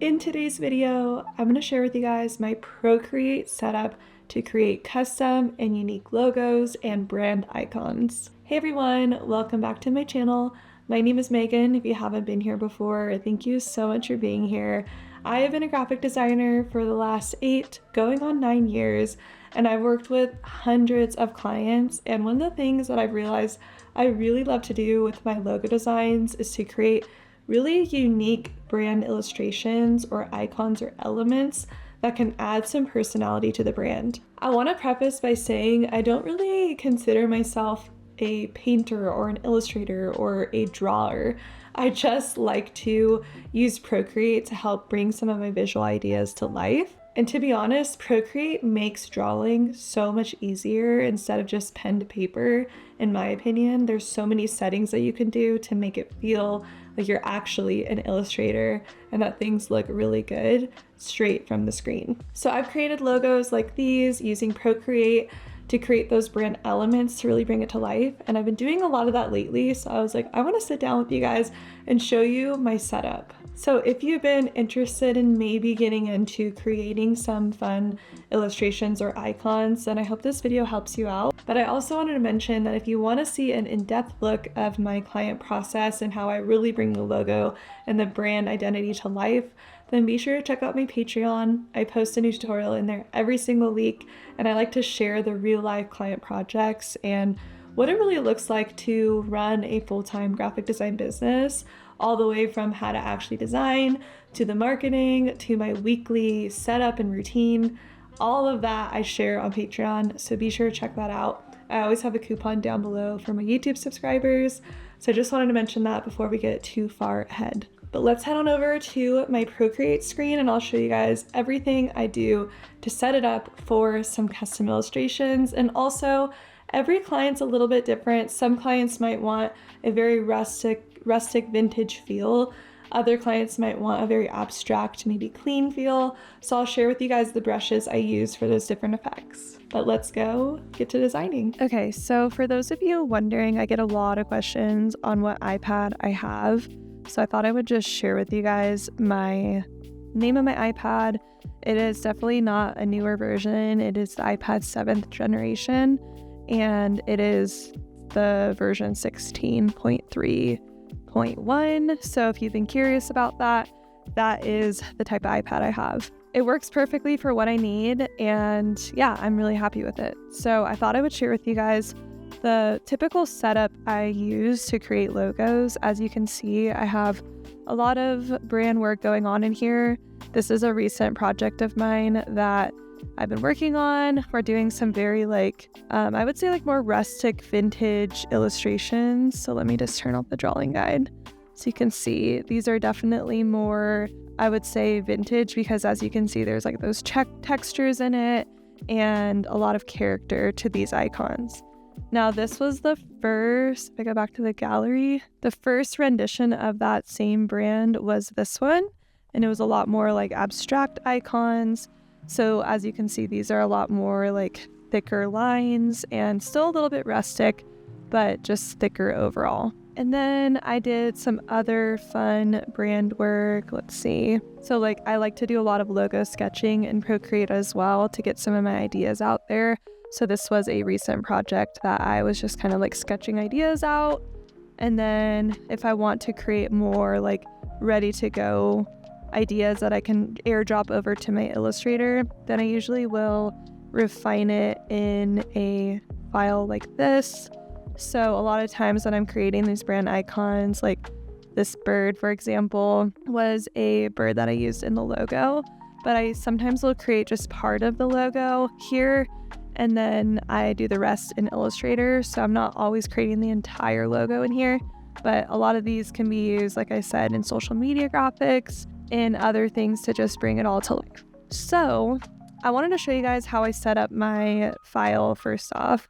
In today's video, I'm going to share with you guys my Procreate setup to create custom and unique logos and brand icons. Hey everyone, welcome back to my channel. My name is Megan. If you haven't been here before, thank you so much for being here. I have been a graphic designer for the last 8, going on 9 years, and I've worked with hundreds of clients. And one of the things that I've realized I really love to do with my logo designs is to create really unique brand illustrations or icons or elements that can add some personality to the brand. I want to preface by saying I don't really consider myself a painter or an illustrator or a drawer. I just like to use Procreate to help bring some of my visual ideas to life. And to be honest, Procreate makes drawing so much easier instead of just pen to paper. In my opinion, there's so many settings that you can do to make it feel like you're actually an illustrator and that things look really good straight from the screen. So I've created logos like these using Procreate to create those brand elements to really bring it to life. And I've been doing a lot of that lately. So I was like, I want to sit down with you guys and show you my setup. So if you've been interested in maybe getting into creating some fun illustrations or icons, then I hope this video helps you out. But I also wanted to mention that if you want to see an in-depth look of my client process and how I really bring the logo and the brand identity to life, then be sure to check out my Patreon. I post a new tutorial in there every single week, and I like to share the real life client projects and what it really looks like to run a full-time graphic design business, all the way from how to actually design, to the marketing, to my weekly setup and routine. All of that I share on Patreon, so be sure to check that out. I always have a coupon down below for my YouTube subscribers, so I just wanted to mention that before we get too far ahead. But let's head on over to my Procreate screen and I'll show you guys everything I do to set it up for some custom illustrations. And also, every client's a little bit different. Some clients might want a very rustic vintage feel. Other clients might want a very abstract, maybe clean feel. So I'll share with you guys the brushes I use for those different effects. But let's go get to designing. Okay, so for those of you wondering, I get a lot of questions on what iPad I have. So I thought I would just share with you guys my name of my iPad. It is definitely not a newer version. It is the iPad 7th generation, and it is the version 16.3.1. So if you've been curious about that, that is the type of iPad I have. It works perfectly for what I need, and yeah, I'm really happy with it. So I thought I would share with you guys the typical setup I use to create logos. As you can see, I have a lot of brand work going on in here. This is a recent project of mine that I've been working on. We're doing some very I would say more rustic vintage illustrations. So let me just turn off the drawing guide so you can see. These are definitely more, I would say, vintage, because as you can see, there's those check textures in it and a lot of character to these icons. Now, this was the first, if I go back to the gallery, the first rendition of that same brand was this one, and it was a lot more abstract icons. So as you can see, these are a lot more thicker lines and still a little bit rustic, but just thicker overall. And then I did some other fun brand work. Let's see. So I like to do a lot of logo sketching in Procreate as well to get some of my ideas out there. So this was a recent project that I was just kind of sketching ideas out. And then if I want to create more ready to go ideas that I can airdrop over to my Illustrator, then I usually will refine it in a file like this. So a lot of times when I'm creating these brand icons, like this bird, for example, was a bird that I used in the logo, but I sometimes will create just part of the logo here, and then I do the rest in Illustrator. So I'm not always creating the entire logo in here, but a lot of these can be used, like I said, in social media graphics and other things to just bring it all to life. So I wanted to show you guys how I set up my file first off.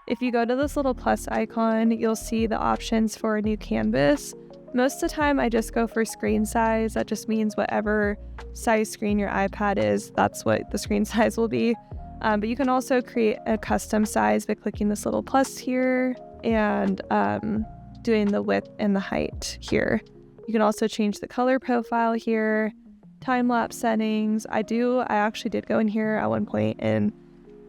If you go to this little plus icon, you'll see the options for a new canvas. Most of the time I just go for screen size. That just means whatever size screen your iPad is, that's what the screen size will be. But you can also create a custom size by clicking this little plus here and doing the width and the height here. You can also change the color profile here time-lapse settings. I actually did go in here at one point and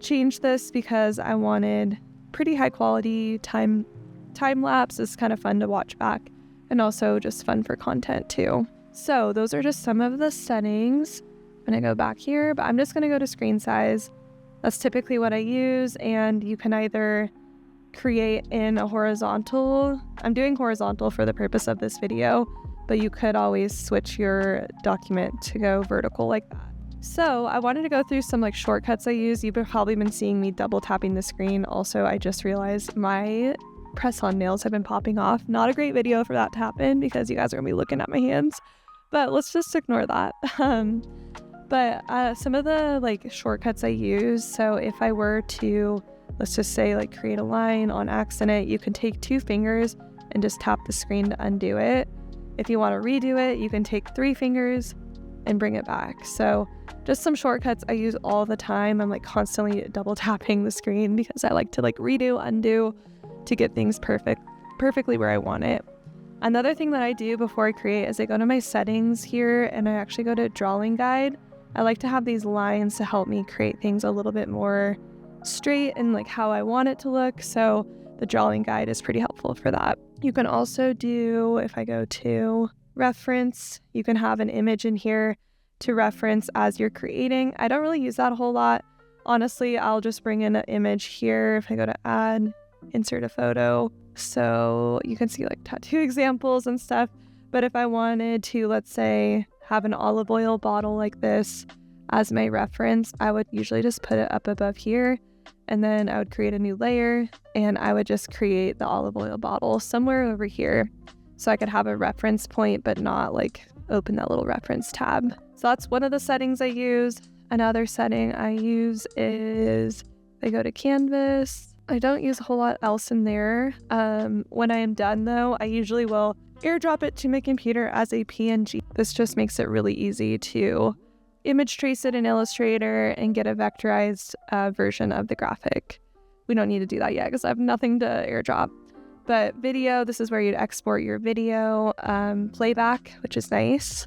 change this because I wanted pretty high quality time-lapse. Is kind of fun to watch back and also just fun for content too. So those are just some of the settings. I'm gonna go back here, but I'm just gonna go to screen size. That's typically what I use, and you can either create in a horizontal. I'm doing horizontal for the purpose of this video, but you could always switch your document to go vertical like that. So I wanted to go through some like shortcuts I use. You've probably been seeing me double tapping the screen. Also, I just realized my press-on nails have been popping off. Not a great video for that to happen because you guys are gonna be looking at my hands, but let's just ignore that. But some of the like shortcuts I use, so if I were to, let's just say like create a line on accident, you can take 2 fingers and just tap the screen to undo it. If you want to redo it, you can take 3 fingers and bring it back. So just some shortcuts I use all the time. I'm like constantly double tapping the screen because I like to like redo, undo to get things perfectly where I want it. Another thing that I do before I create is I go to my settings here and I actually go to drawing guide. I like to have these lines to help me create things a little bit more straight and like how I want it to look. So the drawing guide is pretty helpful for that. You can also do, if I go to reference, you can have an image in here to reference as you're creating. I don't really use that a whole lot. Honestly, I'll just bring in an image here. If I go to add, insert a photo. So you can see like tattoo examples and stuff. But if I wanted to, let's say, have an olive oil bottle like this as my reference, I would usually just put it up above here, and then I would create a new layer and I would just create the olive oil bottle somewhere over here so I could have a reference point but not like open that little reference tab. So that's one of the settings I use. Another setting I use is I go to canvas. I don't use a whole lot else in there. When I am done though, I usually will airdrop it to my computer as a PNG. This just makes it really easy to image trace it in Illustrator and get a vectorized version of the graphic. We don't need to do that yet because I have nothing to airdrop. But video, this is where you'd export your video playback, which is nice.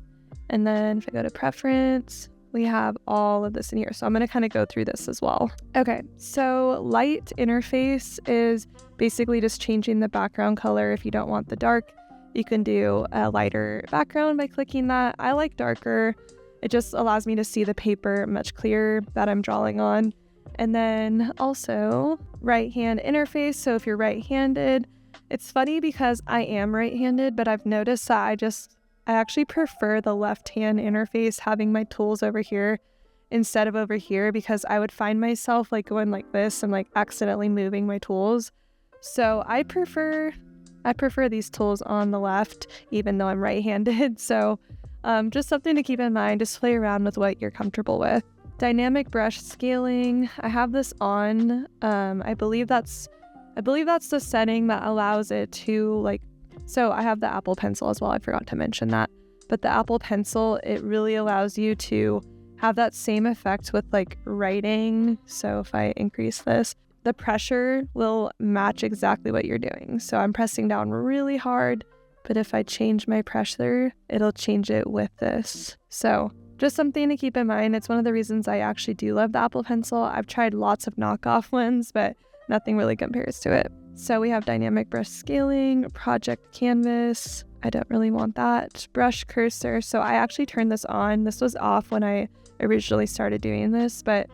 And then if I go to preference, we have all of this in here. So I'm going to kind of go through this as well. Okay, so light interface is basically just changing the background color. If you don't want the dark, you can do a lighter background by clicking that. I like darker. It just allows me to see the paper much clearer that I'm drawing on. And then also right hand interface. So if you're right-handed, it's funny because I am right-handed, but I've noticed that I actually prefer the left-hand interface, having my tools over here instead of over here, because I would find myself like going like this and like accidentally moving my tools. So I prefer these tools on the left, even though I'm right-handed. So just something to keep in mind, just play around with what you're comfortable with. Dynamic brush scaling, I have this on. I believe that's the setting that allows it to like, so I have the Apple Pencil as well. I forgot to mention that. But the Apple Pencil, it really allows you to have that same effect with like writing. So if I increase this, the pressure will match exactly what you're doing. So I'm pressing down really hard, but if I change my pressure, it'll change it with this. So just something to keep in mind. It's one of the reasons I actually do love the Apple Pencil. I've tried lots of knockoff ones, but nothing really compares to it. So we have dynamic brush scaling, project canvas. I don't really want that. Brush cursor. So I actually turned this on. This was off when I originally started doing this, but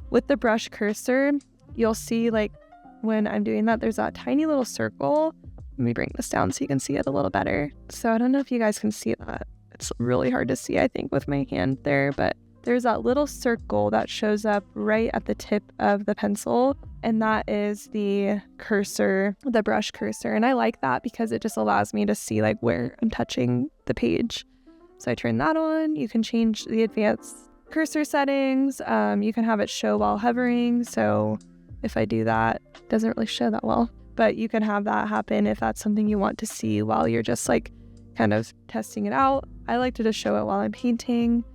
with the brush cursor, you'll see like when I'm doing that, there's that tiny little circle. Let me bring this down so you can see it a little better. So I don't know if you guys can see that. It's really hard to see, I think, with my hand there, but there's that little circle that shows up right at the tip of the pencil, and that is the cursor, the brush cursor. And I like that because it just allows me to see like where I'm touching the page. So I turn that on. You can change the advanced cursor settings. You can have it show while hovering. So if I do that, it doesn't really show that well, but you can have that happen if that's something you want to see while you're just like kind of testing it out. I like to just show it while I'm painting.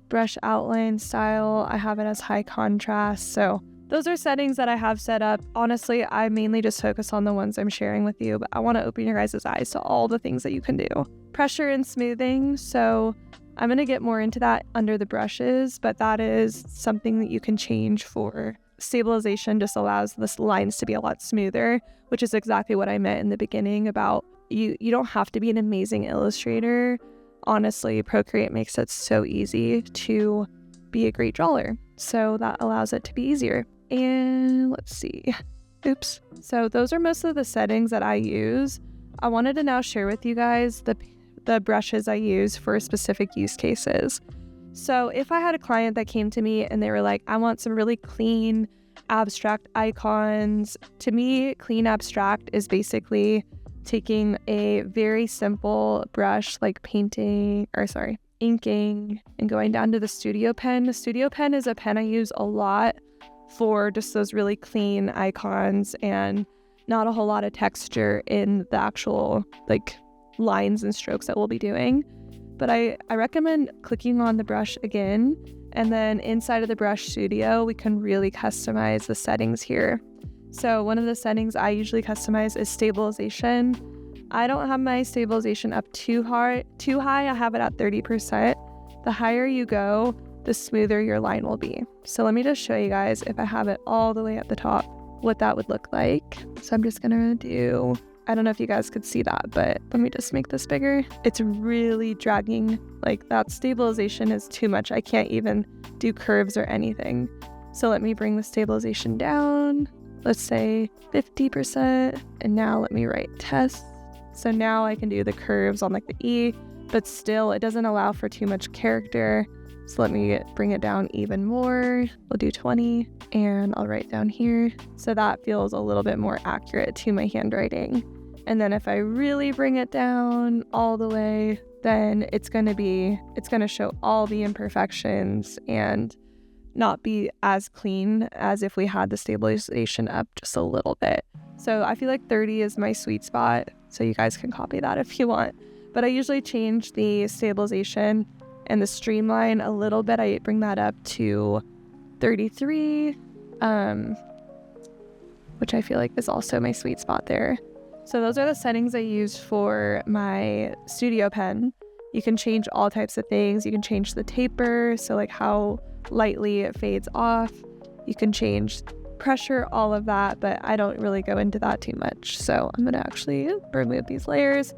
Brush outline style, I have it as high contrast. So those are settings that I have set up. Honestly, I mainly just focus on the ones I'm sharing with you, but I want to open your guys' eyes to all the things that you can do. Pressure and smoothing. So I'm going to get more into that under the brushes, but that is something that you can change for stabilization. Just allows the lines to be a lot smoother, which is exactly what I meant in the beginning about you don't have to be an amazing illustrator. Honestly, Procreate makes it so easy to be a great drawer. So that allows it to be easier. And let's see. Oops. So those are most of the settings that I use. I wanted to now share with you guys the brushes I use for specific use cases. So if I had a client that came to me and they were like, I want some really clean abstract icons. To me, clean abstract is basically taking a very simple brush like inking, and going down to the Studio Pen. The Studio Pen is a pen I use a lot for just those really clean icons and not a whole lot of texture in the actual like lines and strokes that we'll be doing. But I recommend clicking on the brush again, and then inside of the brush studio we can really customize the settings here. So one of the settings I usually customize is stabilization. I don't have my stabilization up too high. I have it at 30%. The higher you go, the smoother your line will be. So let me just show you guys, if I have it all the way at the top, what that would look like. So I'm just gonna do, I don't know if you guys could see that, but let me just make this bigger. It's really dragging, like that stabilization is too much. I can't even do curves or anything. So let me bring the stabilization down, let's say 50%, and now let me write test. So now I can do the curves on like the E, but still it doesn't allow for too much character. So let me bring it down even more. We'll do 20, and I'll write down here. So that feels a little bit more accurate to my handwriting. And then if I really bring it down all the way, then it's gonna show all the imperfections and not be as clean as if we had the stabilization up just a little bit. So I feel like 30 is my sweet spot. So you guys can copy that if you want. But I usually change the stabilization and the streamline a little bit. I bring that up to 33, which I feel like is also my sweet spot there. So those are the settings I use for my Studio Pen. You can change all types of things. You can change the taper, so like how lightly it fades off. You can change pressure, all of that, but I don't really go into that too much. So I'm gonna actually remove these layers.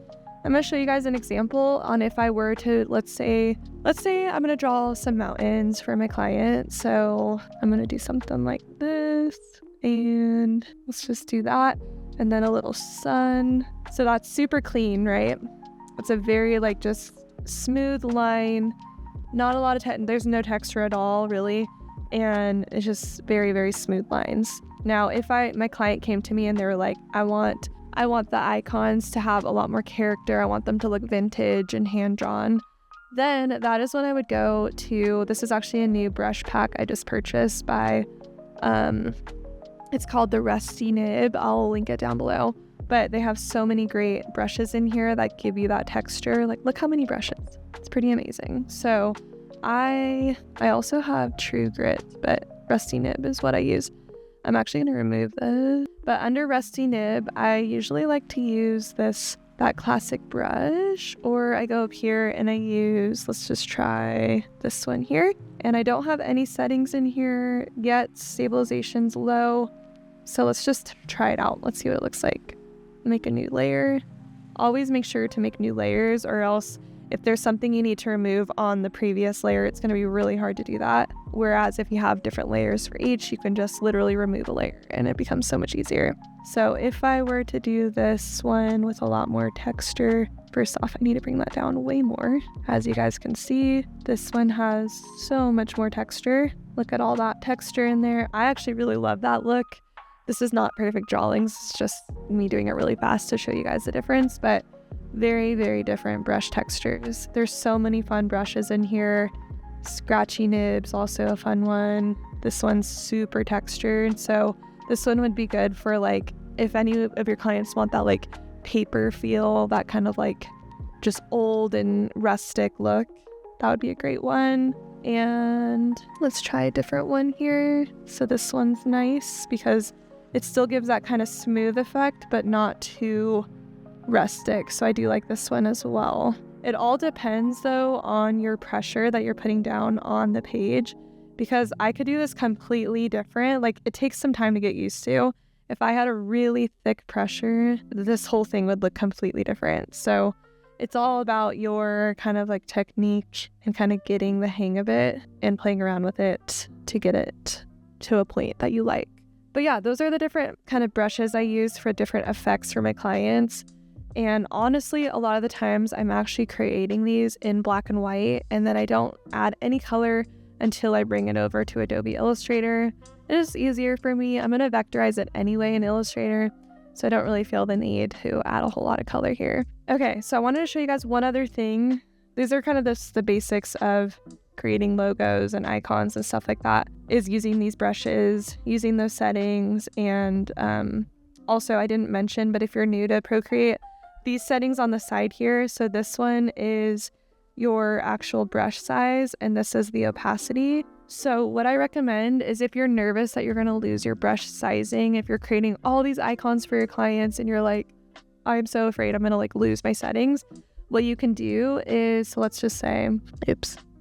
I'm going to show you guys an example on if I were to, let's say I'm going to draw some mountains for my client. So I'm going to do something like this, and let's just do that. And then a little sun. So that's super clean, right? It's a very like just smooth line, not a lot of there's no texture at all really. And it's just very, very smooth lines. Now, if my client came to me and they were like, I want the icons to have a lot more character. I want them to look vintage and hand-drawn. Then that is when I would go to, this is actually a new brush pack I just purchased by, it's called the Rusty Nib. I'll link it down below. But they have so many great brushes in here that give you that texture. Like, look how many brushes. It's pretty amazing. So I also have True Grit, but Rusty Nib is what I use. I'm actually going to remove this. But under Rusty Nib, I usually like to use that classic brush, or I go up here and I use, let's just try this one here. And I don't have any settings in here yet. Stabilization's low. So let's just try it out. Let's see what it looks like. Make a new layer. Always make sure to make new layers, or else if there's something you need to remove on the previous layer, it's going to be really hard to do that. Whereas if you have different layers for each, you can just literally remove a layer and it becomes so much easier. So if I were to do this one with a lot more texture, first off, I need to bring that down way more. As you guys can see, this one has so much more texture. Look at all that texture in there. I actually really love that look. This is not perfect drawings. It's just me doing it really fast to show you guys the difference, but very, very different brush textures. There's so many fun brushes in here. Scratchy Nib's also a fun one. This one's super textured, so this one would be good for like if any of your clients want that like paper feel, that kind of like just old and rustic look. That would be a great one. And let's try a different one here. So this one's nice because it still gives that kind of smooth effect, but not too rustic. So I do like this one as well. It all depends though on your pressure that you're putting down on the page, because I could do this completely different. Like, it takes some time to get used to. If I had a really thick pressure, this whole thing would look completely different. So it's all about your kind of like technique and kind of getting the hang of it and playing around with it to get it to a point that you like. But yeah, those are the different kind of brushes I use for different effects for my clients. And honestly, a lot of the times I'm actually creating these in black and white, and then I don't add any color until I bring it over to Adobe Illustrator. It is easier for me. I'm going to vectorize it anyway in Illustrator, so I don't really feel the need to add a whole lot of color here. Okay, so I wanted to show you guys one other thing. These are kind of the basics of creating logos and icons and stuff like that, is using these brushes, using those settings, and also I didn't mention, but if you're new to Procreate, these settings on the side here, so this one is your actual brush size, and this is the opacity. So what I recommend is, if you're nervous that you're going to lose your brush sizing, if you're creating all these icons for your clients and you're like, I'm so afraid I'm going to like lose my settings, what you can do is, so let's just say,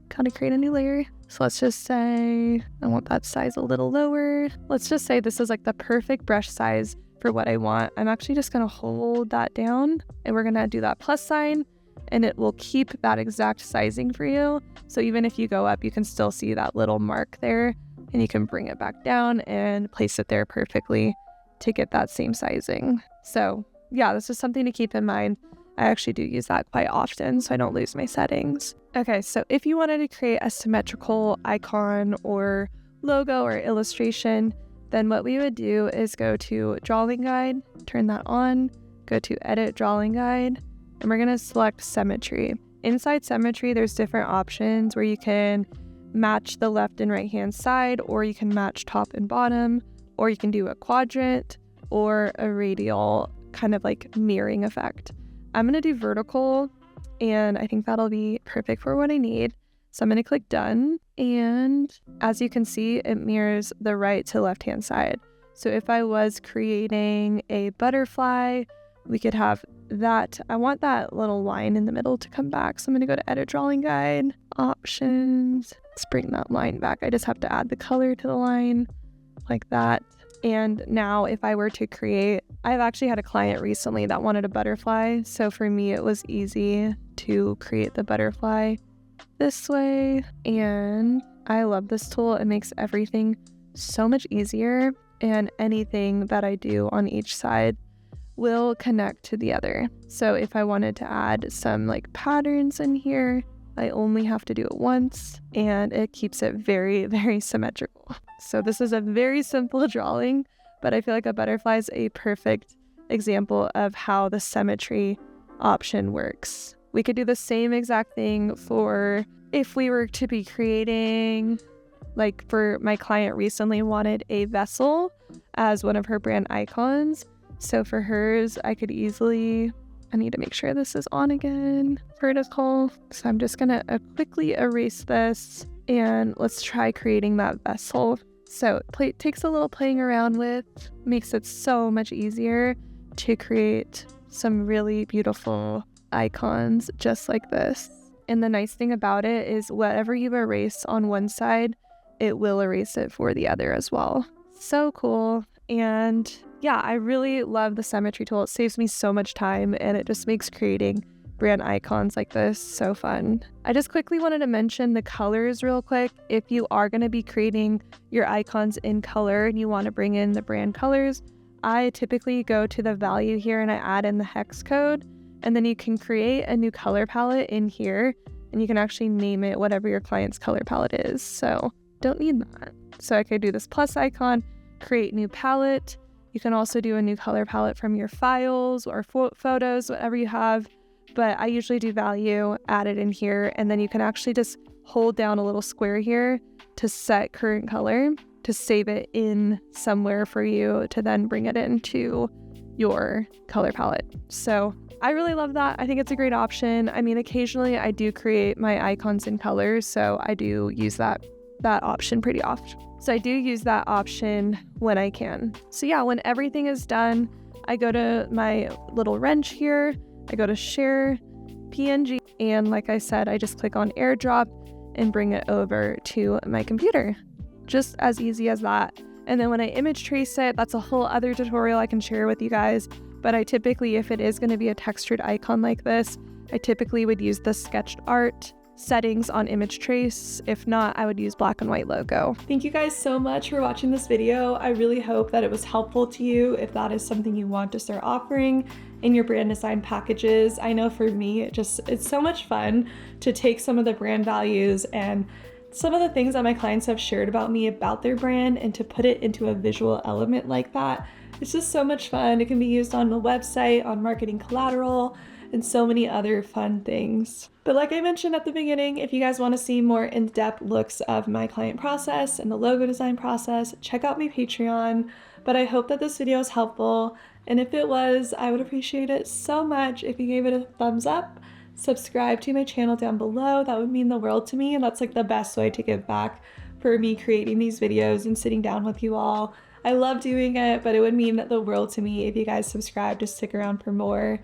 gotta create a new layer. So let's just say I want that size a little lower. Let's just say this is like the perfect brush size for what I want. I'm actually just gonna hold that down, and we're gonna do that plus sign, and it will keep that exact sizing for you. So even if you go up, you can still see that little mark there, and you can bring it back down and place it there perfectly to get that same sizing. So yeah, this is something to keep in mind. I actually do use that quite often so I don't lose my settings. Okay, so if you wanted to create a symmetrical icon or logo or illustration, then what we would do is go to Drawing Guide, turn that on, go to Edit Drawing Guide, and we're gonna select Symmetry. Inside Symmetry, there's different options where you can match the left and right hand side, or you can match top and bottom, or you can do a quadrant or a radial kind of like mirroring effect. I'm gonna do vertical, and I think that'll be perfect for what I need. So I'm gonna click done, and as you can see, it mirrors the right to left hand side. So if I was creating a butterfly, we could have that. I want that little line in the middle to come back. So I'm gonna go to Edit Drawing Guide, Options, let's bring that line back. I just have to add the color to the line like that. And now if I were to create, I've actually had a client recently that wanted a butterfly. So for me, it was easy to create the butterfly this way. And I love this tool. It makes everything so much easier. And anything that I do on each side will connect to the other. So if I wanted to add some like patterns in here, I only have to do it once, and it keeps it very, very symmetrical. So this is a very simple drawing, but I feel like a butterfly is a perfect example of how the symmetry option works. We could do the same exact thing for if we were to be creating, like for my client recently wanted a vessel as one of her brand icons. So for hers, I could easily, I need to make sure this is on again, vertical. So I'm just gonna quickly erase this, and let's try creating that vessel. So it takes a little playing around with, makes it so much easier to create some really beautiful icons just like this. And the nice thing about it is whatever you erase on one side, it will erase it for the other as well. So cool. And yeah, I really love the symmetry tool. It saves me so much time, and it just makes creating brand icons like this so fun. I just quickly wanted to mention the colors real quick. If you are going to be creating your icons in color and you want to bring in the brand colors, I typically go to the value here and I add in the hex code, and then you can create a new color palette in here, and you can actually name it whatever your client's color palette is. So don't need that. So I could do this plus icon, create new palette. You can also do a new color palette from your files or photos, whatever you have. But I usually do value, add it in here, and then you can actually just hold down a little square here to set current color, to save it in somewhere for you to then bring it into your color palette. So I really love that. I think it's a great option. I mean, occasionally I do create my icons in colors, so I do use that option pretty often. So I do use that option when I can. So yeah, when everything is done, I go to my little wrench here, I go to share, PNG. And like I said, I just click on airdrop and bring it over to my computer. Just as easy as that. And then when I image trace it, that's a whole other tutorial I can share with you guys. But I typically, if it is going to be a textured icon like this, I typically would use the sketched art settings on image trace. If not, I would use black and white logo. Thank you guys so much for watching this video. I really hope that it was helpful to you if that is something you want to start offering in your brand design packages. I know for me, it's so much fun to take some of the brand values and some of the things that my clients have shared about me, about their brand, and to put it into a visual element like that. It's just so much fun. It can be used on the website, on marketing collateral, and so many other fun things. But like I mentioned at the beginning, if you guys want to see more in-depth looks of my client process and the logo design process, check out my Patreon. But I hope that this video is helpful. And if it was, I would appreciate it so much if you gave it a thumbs up. Subscribe to my channel down below. That would mean the world to me, and that's like the best way to give back for me creating these videos and sitting down with you all. I love doing it, but it would mean the world to me if you guys subscribe to stick around for more.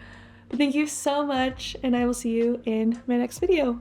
But thank you so much, and I will see you in my next video.